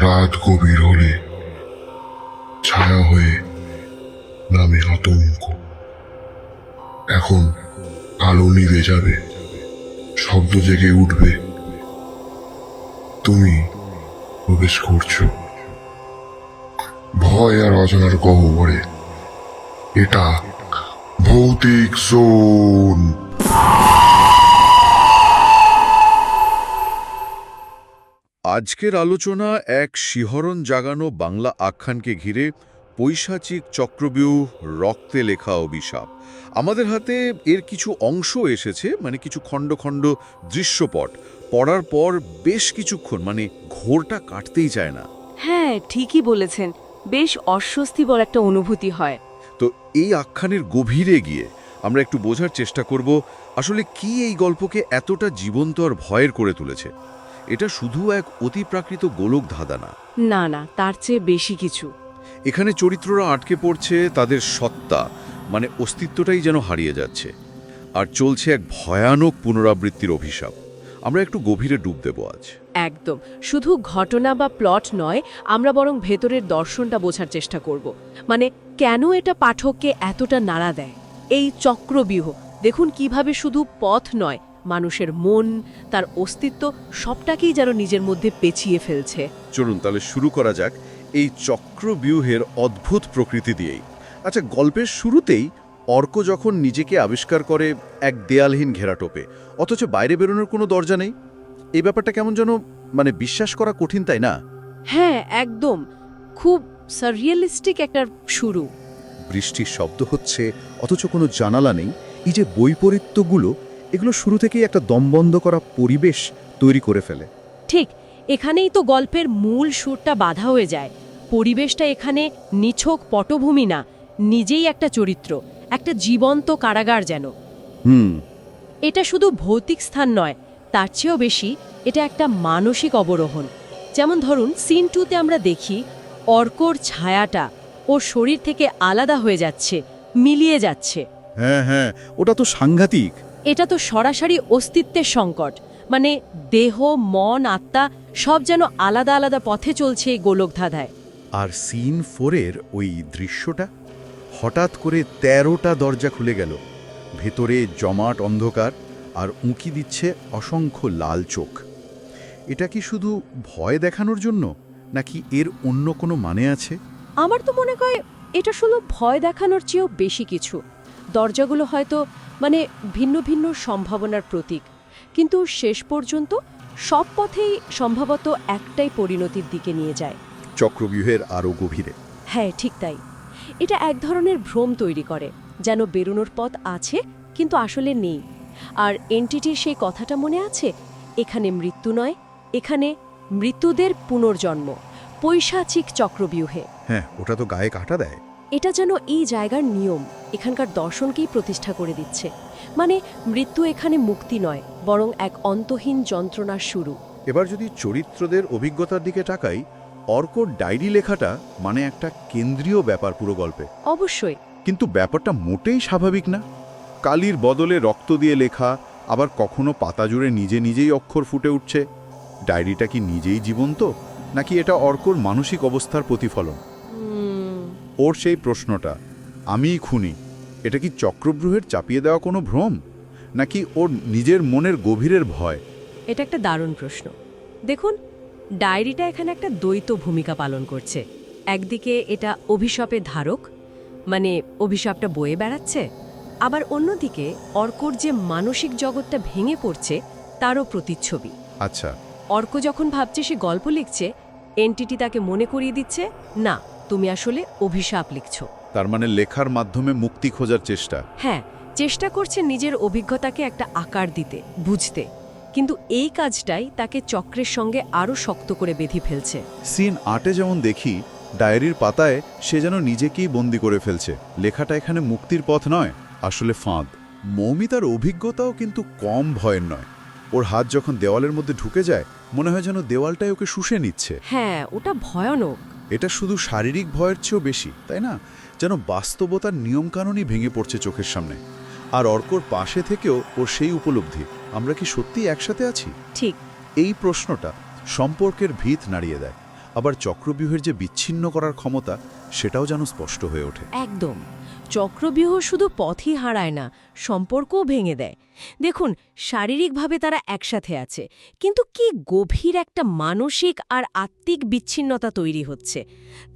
রাত গভীর হলে ছায়া হয়ে নামে আতঙ্ক। এখন আলো নিভে যাবে, শব্দ জেগে উঠবে, তুমি প্রবেশ করছো ভয় আর অজানার গহ্বরে। এটা ভৌতিক জোন। আজকের আলোচনা এক শিহরণ জাগানো বাংলা আখ্যানকে ঘিরে পৈশাচিক চক্রব্যূহ, রক্তে লেখা অভিশাপ। আমাদের হাতে এর কিছু অংশ এসেছে, কিছু খণ্ড খণ্ড দৃশ্যপট পড়ার পর বেশ কিছুক্ষণ ঘোরটা কাটতেই চায় না। হ্যাঁ, ঠিকই বলেছেন। বেশ অস্বস্তিকর একটা অনুভূতি হয়। তো এই আখ্যানের গভীরে গিয়ে আমরা একটু বোঝার চেষ্টা করব আসলে কি এই গল্পকে এতটা জীবন্ত আর ভয়ের করে তুলেছে। এটা শুধু এক অতিপ্রাকৃত গোলক ধাঁধা না, না না, তার চেয়ে বেশি কিছু। এখানে চরিত্ররা আটকে পড়ছে, তাদের সত্তা অস্তিত্বটাই যেন হারিয়ে যাচ্ছে, আর চলছে এক ভয়ানক পুনরাবৃত্তির অভিশাপ। আমরা একটু গভীরে ডুব দেব আজ। একদম। শুধু ঘটনা বা প্লট নয়, আমরা বরং ভেতরের দর্শনটা বোঝার চেষ্টা করব। কেন এটা পাঠককে এতটা নাড়া দেয়। এই চক্রব্যূহ দেখুন কিভাবে শুধু পথ নয়, মানুষের মন, তার অস্তিত্ব সবটাকেই যেন নিজের মধ্যে পেঁচিয়ে ফেলছে। চলুন তাহলে শুরু করা যাক এই চক্রব্যূহের অদ্ভুত প্রকৃতি দিয়েই। আচ্ছা, গল্পের শুরুতেই অর্ক যখন নিজেকে আবিষ্কার করে এক দেয়ালহীন ঘেরাটোপে, অথচ বাইরে বেরোনোর কোনো দরজা নেই, এই ব্যাপারটা কেমন যেন বিশ্বাস করা কঠিন, তাই না? হ্যাঁ, একদম। খুব সাররিয়ালিস্টিক একটা শুরু। বৃষ্টির শব্দ হচ্ছে, অথচ কোনো জানালা নেই। এই যে বৈপরীত্যগুলো, এগুলো শুরু থেকেই একটা দমবন্ধ করা পরিবেশ তৈরি করে ফেলে। ঠিক এখানেই তো গল্পের মূল সুরটা বাধা হয়ে যায়। পরিবেশটা এখানে নিছক পটভূমি না, নিজেই একটা চরিত্র, একটা জীবন্ত কারাগার যেন। এটা শুধু ভৌতিক স্থান নয়, তার চেয়েও বেশি এটা একটা মানসিক অবরোহণ। যেমন ধরুন সিন 2-তে আমরা দেখি অর্কর ছায়াটা ওর শরীর থেকে আলাদা হয়ে যাচ্ছে, মিলিয়ে যাচ্ছে। হ্যাঁ, ওটা তো সাংঘাতিক। এটা তো সরাসরি অস্তিত্বের সংকট। দেহ, মন, আত্মা সব যেন আলাদা আলাদা পথে চলছে এই গোলকধাঁধায়। আর সিন 4-এর ওই দৃশ্যটা, হঠাৎ করে 13টা দরজা খুলে গেল, ভেতরে জমাট অন্ধকার আর উঁকি দিচ্ছে অসংখ্য লাল চোখ। এটা কি শুধু ভয় দেখানোর জন্য, নাকি এর অন্য কোনো মানে আছে? আমার তো মনে হয় এটা শুধু ভয় দেখানোর চেয়েও বেশি কিছু। দরজাগুলো হয়তো ভিন্ন ভিন্ন সম্ভাবনার প্রতীক, কিন্তু শেষ পর্যন্ত সব পথেই সম্ভবত একটাই পরিণতির দিকে নিয়ে যায়। চক্রব্যূহের আরও গভীরে। হ্যাঁ, ঠিক তাই। এটা এক ধরনের ভ্রম তৈরি করে, যেন বেরোনোর পথ আছে কিন্তু আসলে নেই। আর এন্টিটির সেই কথাটা মনে আছে, এখানে মৃত্যু নয়, এখানে মৃত্যুদের পুনর্জন্ম, পৈশাচিক চক্রব্যূহে। হ্যাঁ, ওটা তো গায়ে কাটা দেয়। এটা যেন এই জায়গার নিয়ম, এখানকার দর্শনকেই প্রতিষ্ঠা করে দিচ্ছে। মৃত্যু এখানে মুক্তি নয়, বরং এক অন্তহীন যন্ত্রণার শুরু। এবার যদি চরিত্রদের অভিজ্ঞতার দিকে তাকাই, অর্কর ডায়েরি লেখাটা একটা কেন্দ্রীয় ব্যাপার পুরো গল্পে। অবশ্যই। কিন্তু ব্যাপারটা মোটেই স্বাভাবিক না। কালির বদলে রক্ত দিয়ে লেখা, আবার কখনো পাতা জুড়ে নিজে নিজেই অক্ষর ফুটে উঠছে। ডায়েরিটা কি নিজেই জীবন্ত, নাকি এটা অর্কর মানসিক অবস্থার প্রতিফলন? ওর সেই প্রশ্নটা, আমিই খুনি, এটা কি চক্রব্যূহের চাপিয়ে দেওয়া কোনো ভ্রম, নাকি ওর নিজের মনের গভীরের ভয়? এটা একটা দারুণ প্রশ্ন। দেখুন, ডায়েরিটা এখানে একটা দ্বৈত ভূমিকা পালন করছে। একদিকে এটা অভিশাপের ধারক, অভিশাপটা বয়ে বেড়াচ্ছে, আবার অন্যদিকে অর্কর যে মানসিক জগৎটা ভেঙে পড়ছে তারও প্রতিচ্ছবি। আচ্ছা, অর্ক যখন ভাবছে সে গল্প লিখছে, এন্টিটি তাকে মনে করিয়ে দিচ্ছে, না, তুমি আসলে অভিশাপ লিখছো। তার লেখার মাধ্যমে মুক্তি খোঁজার চেষ্টা। হ্যাঁ, চেষ্টা করছে নিজের অভিজ্ঞতাকে একটা আকার দিতে, বুঝতে। কিন্তু এই কাজটাই তাকে চক্রের সঙ্গে আরও শক্ত করে বেঁধে ফেলছে। সিন 8-এ যেমন দেখি, ডায়েরির পাতায় সে যেন নিজেকেই বন্দি করে ফেলছে। লেখাটা এখানে মুক্তির পথ নয়, আসলে ফাঁদ। মৌমিতার অভিজ্ঞতাও কিন্তু কম ভয়ের নয়। ওর হাত যখন দেওয়ালের মধ্যে ঢুকে যায়, মনে হয় যেন দেওয়ালটাই ওকে শুষে নিচ্ছে। হ্যাঁ, ওটা ভয়ানক। এটা শুধু শারীরিক ভয়ের চেয়েও বেশি, তাই না? যেন বাস্তবতার নিয়মকানুনই ভেঙে পড়ছে চোখের সামনে। আর অর্কর পাশে থেকেও ওর সেই উপলব্ধি, আমরা কি সত্যি একসাথে আছি? ঠিক। এই প্রশ্নটা সম্পর্কের ভিত নাড়িয়ে দেয়। আবার চক্রব্যূহের যে বিচ্ছিন্ন করার ক্ষমতা সেটাও যেন স্পষ্ট হয়ে ওঠে। একদম। চক্রব্যূহ শুধু পথই হারায় না, সম্পর্কও ভেঙে দেয়। দেখুন, শারীরিকভাবে তারা একসাথে আছে, কিন্তু কি গভীর একটা মানসিক আর আত্মিক বিচ্ছিন্নতা তৈরি হচ্ছে।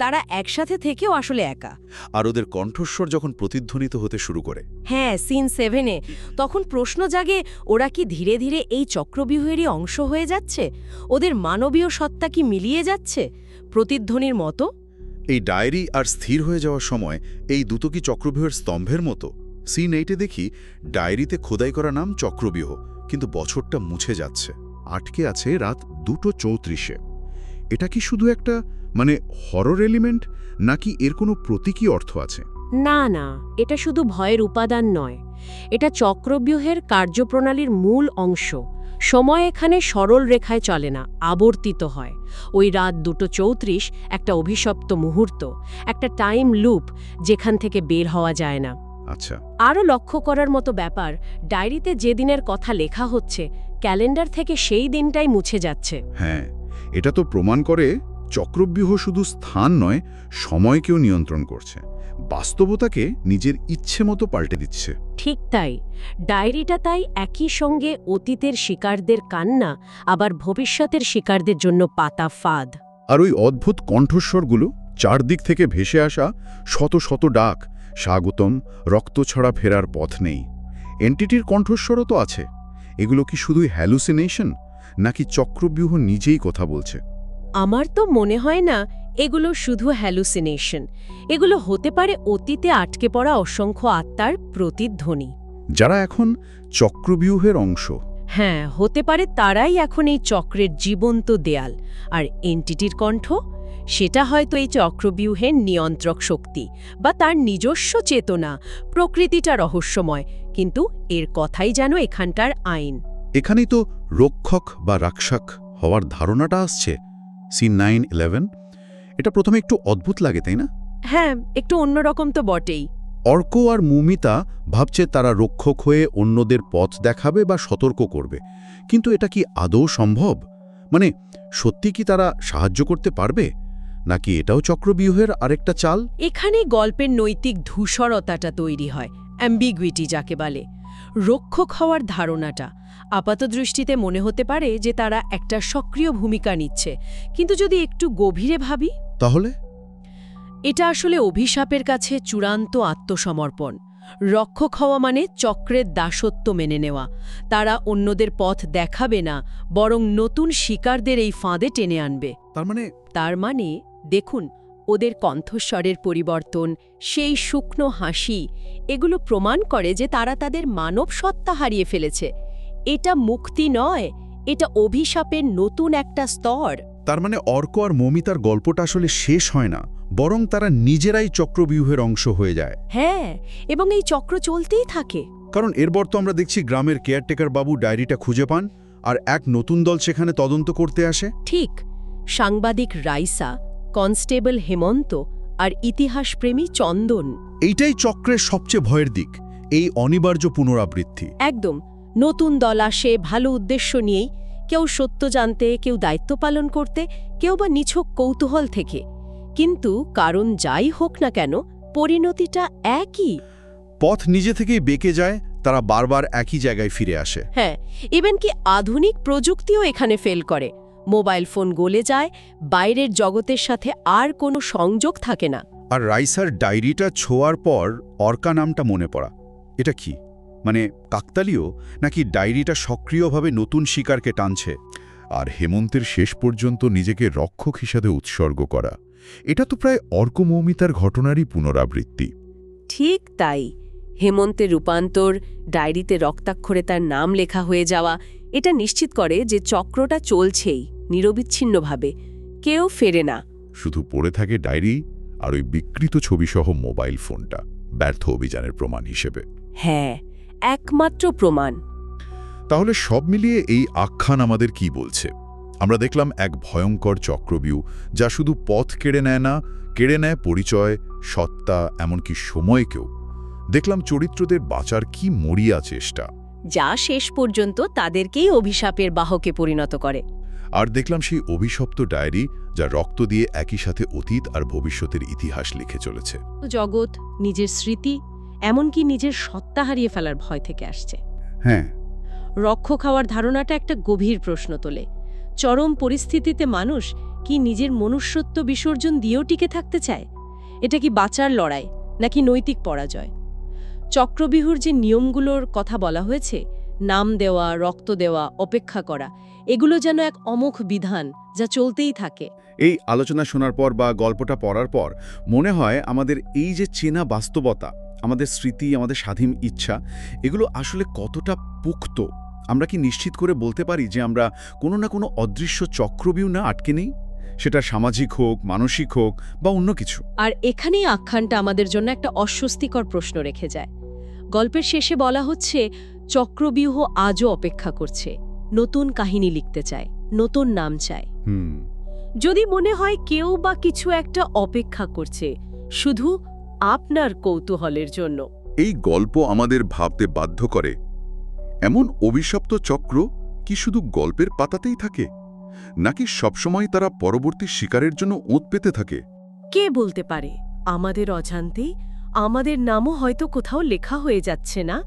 তারা একসাথে থেকেও আসলে একা। আর ওদের কণ্ঠস্বর যখন প্রতিধ্বনিত হতে শুরু করে, হ্যাঁ, সিন 7-এ তখন প্রশ্ন জাগে, ওরা কি ধীরে ধীরে এই চক্রব্যূহেরই অংশ হয়ে যাচ্ছে? ওদের মানবীয় সত্তা কি মিলিয়ে যাচ্ছে প্রতিধ্বনির মতো? এই ডায়েরি আর স্থির হয়ে যাওয়ার সময় এই দুটো কি চক্রব্যূহের স্তম্ভের মতো? সিন 8-এ দেখি ডায়েরিতে খোদাই করা নাম চক্রব্যূহ, কিন্তু বছরটা মুছে যাচ্ছে। আটকে আছে রাত 2:34-এ। এটা কি শুধু একটা হরর এলিমেন্ট, নাকি এর কোনো প্রতীকী অর্থ আছে? না না, এটা শুধু ভয়ের উপাদান নয়, এটা চক্রব্যূহের কার্যপ্রণালীর মূল অংশ। সময় এখানে সরল রেখায় চলে না, আবর্তিত হয়। ওই রাত 2:34 একটা অভিশপ্ত মুহূর্ত, একটা টাইম লুপ যেখান থেকে বের হওয়া যায় না। আচ্ছা, আরও লক্ষ্য করার মতো ব্যাপার, ডায়েরিতে যে দিনের কথা লেখা হচ্ছে, ক্যালেন্ডার থেকে সেই দিনটাই মুছে যাচ্ছে। হ্যাঁ, এটা তো প্রমাণ করে চক্রব্যূহ শুধু স্থান নয়, সময়কেও নিয়ন্ত্রণ করছে, বাস্তবতাকে নিজের ইচ্ছে মতো পাল্টে দিচ্ছে। ঠিক তাই, ডায়েরিটা তাই একই সঙ্গে অতীতের শিকারদের কান্না, আবার ভবিষ্যতের শিকারদের জন্য পাতা ফাঁদ। আর ওই অদ্ভুত কণ্ঠস্বরগুলো, চারদিক থেকে ভেসে আসা শত শত ডাক, স্বাগতম, রক্ত ছড়া ফেরার পথ নেই। এন্টিটির কণ্ঠস্বরও তো আছে। এগুলো কি শুধুই হ্যালুসিনেশন, নাকি চক্রব্যূহ নিজেই কথা বলছে? আমার তো মনে হয় না এগুলো শুধু হ্যালুসিনেশন। এগুলো হতে পারে অতীতে আটকে পড়া অসংখ্য আত্মার প্রতিধ্বনি, যারা এখন চক্রব্যূহের অংশ। হ্যাঁ, হতে পারে তারাই এখন এই চক্রের জীবন্ত দেয়াল। আর এন্টিটির কণ্ঠ, সেটা হয়তো এই চক্রব্যূহের নিয়ন্ত্রক শক্তি বা তার নিজস্ব চেতনা। প্রকৃতিটা রহস্যময়, কিন্তু এর কথাই যেন এখানটার আইন। এখানেই তো রক্ষক বা রাক্ষক হওয়ার ধারণাটা আসছে। সিন 9-11, এটা প্রথমে একটু অদ্ভুত লাগে, তাই না? হ্যাঁ, একটু অন্যরকম তো বটেই। অর্ক আর মৌমিতা ভাবছে তারা রক্ষক হয়ে অন্যদের পথ দেখাবে বা সতর্ক করবে, কিন্তু এটা কি আদৌ সম্ভব? সত্যি কি তারা সাহায্য করতে পারবে, নাকি এটাও চক্রব্যূহের আরেকটা চাল? এখানে গল্পের নৈতিক ধূসরতাটা তৈরি হয়, অ্যাম্বিগুইটি যাকে বলে। রক্ষক হওয়ার ধারণাটা আপাতদৃষ্টিতে মনে হতে পারে যে তারা একটা সক্রিয় ভূমিকা নিচ্ছে, কিন্তু যদি একটু গভীরে ভাবি, তাহলে এটা আসলে অভিশাপের কাছে চূড়ান্ত আত্মসমর্পণ। রক্ষক হওয়া মানে চক্রের দাসত্ব মেনে নেওয়া। তারা অন্যদের পথ দেখাবে না, বরং নতুন শিকারদের এই ফাঁদে টেনে আনবে। তার মানে দেখুন, ওদের কণ্ঠস্বরের পরিবর্তন, সেই শুকনো হাসি, এগুলো প্রমাণ করে যে তারা তাদের মানব সত্তা হারিয়ে ফেলেছে। এটা মুক্তি নয়, এটা অভিশাপের নতুন একটা স্তর। তার মানে অর্ক আর মৌমিতার গল্পটা আসলে শেষ হয় না, বরং তারা নিজেরাই চক্রব্যূহের অংশ হয়ে যায়। হ্যাঁ, এবং এই চক্র চলতেই থাকে। কারণ এরপর তো আমরা দেখছি গ্রামের কেয়ারটেকার বাবু ডায়েরিটা খুঁজে পান, আর এক নতুন দল সেখানে তদন্ত করতে আসে। ঠিক, সাংবাদিক রাইসা, কনস্টেবল হেমন্ত আর ইতিহাসপ্রেমী চন্দন। এইটাই চক্রের সবচেয়ে ভয়ের দিক, এই অনিবার্য পুনরাবৃত্তি। একদম, নতুন দল আসে ভালো উদ্দেশ্য নিয়েই, কেউ সত্য জানতে, কেউ দায়িত্ব পালন করতে, কেউ বা নিছক কৌতূহল থেকে। কিন্তু কারণ যাই হোক না কেন, পরিণতিটা একই। পথ নিজে থেকেই বেঁকে যায়, তারা বারবার একই জায়গায় ফিরে আসে। হ্যাঁ, ইভেন কি আধুনিক প্রযুক্তিও এখানে ফেল করে। মোবাইল ফোন গলে যায়, বাইরের জগতের সাথে আর কোনো সংযোগ থাকে না। আর রাইসার ডায়েরিটা ছোঁয়ার পর অর্কা নামটা মনে পড়া, এটা কি কাকতালীয়, নাকি ডায়েরিটা সক্রিয়ভাবে নতুন শিকারকে টানছে? আর হেমন্তের শেষ পর্যন্ত নিজেকে রক্ষক হিসাবে উৎসর্গ করা, এটা তো প্রায় অর্ক মৌমিতার ঘটনারই পুনরাবৃত্তি। ঠিক তাই, হেমন্তের রূপান্তর, ডায়েরিতে রক্তাক্ষরে তার নাম লেখা হয়ে যাওয়া, এটা নিশ্চিত করে যে চক্রটা চলছেই নিরবিচ্ছিন্নভাবে, কেউ ফেরে না। শুধু পড়ে থাকে ডায়েরি আর ওই বিকৃত ছবিসহ মোবাইল ফোনটা, ব্যর্থ অভিযানের প্রমাণ হিসেবে। হ্যাঁ, একমাত্র প্রমাণ। তাহলে সব মিলিয়ে এই আখ্যান আমাদের কি বলছে? আমরা দেখলাম এক ভয়ঙ্কর চক্রব্যূহ, যা শুধু পথ কেড়ে নেয় না, কেড়ে নেয় পরিচয়, সত্তা, এমনকি সময়কেও। দেখলাম চরিত্রদের বাঁচার কি মরিয়া চেষ্টা, যা শেষ পর্যন্ত তাদেরকেই অভিশাপের বাহকে পরিণত করে। আর দেখলাম সেই অভিশপ্ত ডায়েরি, যা রক্ত দিয়ে একই সাথে অতীত আর ভবিষ্যতের ইতিহাস লিখে চলেছে। জগৎ, নিজের স্মৃতি, এমনকি নিজের সত্তা হারিয়ে ফেলার ভয় থেকে আসছে। হ্যাঁ, রক্ষক হওয়ার ধারণাটা একটা গভীর প্রশ্ন তোলে। চরম পরিস্থিতিতে মানুষ কি নিজের মনুষ্যত্ব বিসর্জন দিয়েও টিকে থাকতে চায়? এটা কি বাঁচার লড়াই নাকি নৈতিক পরাজয়? চক্রবিহুর যে নিয়মগুলোর কথা বলা হয়েছে, নাম দেওয়া, রক্ত দেওয়া, অপেক্ষা করা, এগুলো যেন এক অমোঘ বিধান যা চলতেই থাকে। এই আলোচনা শোনার পর বা গল্পটা পড়ার পর মনে হয় আমাদের এই যে চেনা বাস্তবতা, আমাদের স্মৃতি, আমাদের স্বাধীন ইচ্ছা, এগুলো আসলে কতটা পুক্ত। আমরা কি নিশ্চিত করে বলতে পারি যে আমরা কোনো না কোনো অদৃশ্য চক্রবিউ না আটকে নেই? সেটা সামাজিক হোক, মানসিক হোক বা অন্য কিছু। আর এখানেই আখ্যানটা আমাদের জন্য একটা অস্বস্তিকর প্রশ্ন রেখে যায়। গল্পের শেষে বলা হচ্ছে চক্রব্যূহ আজও অপেক্ষা করছে, নতুন কাহিনী লিখতে চায়, নতুন নাম চায়। যদি মনে হয় কেউ বা কিছু একটা অপেক্ষা করছে শুধু আপনার কৌতূহলের জন্য, এই গল্প আমাদের ভাবতে বাধ্য করে, এমন অভিশপ্ত চক্র কি শুধু গল্পের পাতাতেই থাকে, নাকি সবসময় তারা পরবর্তী শিকারের জন্য ওঁত পেতে থাকে? কে বলতে পারে আমাদের অজান্তেই আমাদের নামও হয়তো কোথাও লেখা হয়ে যাচ্ছে না।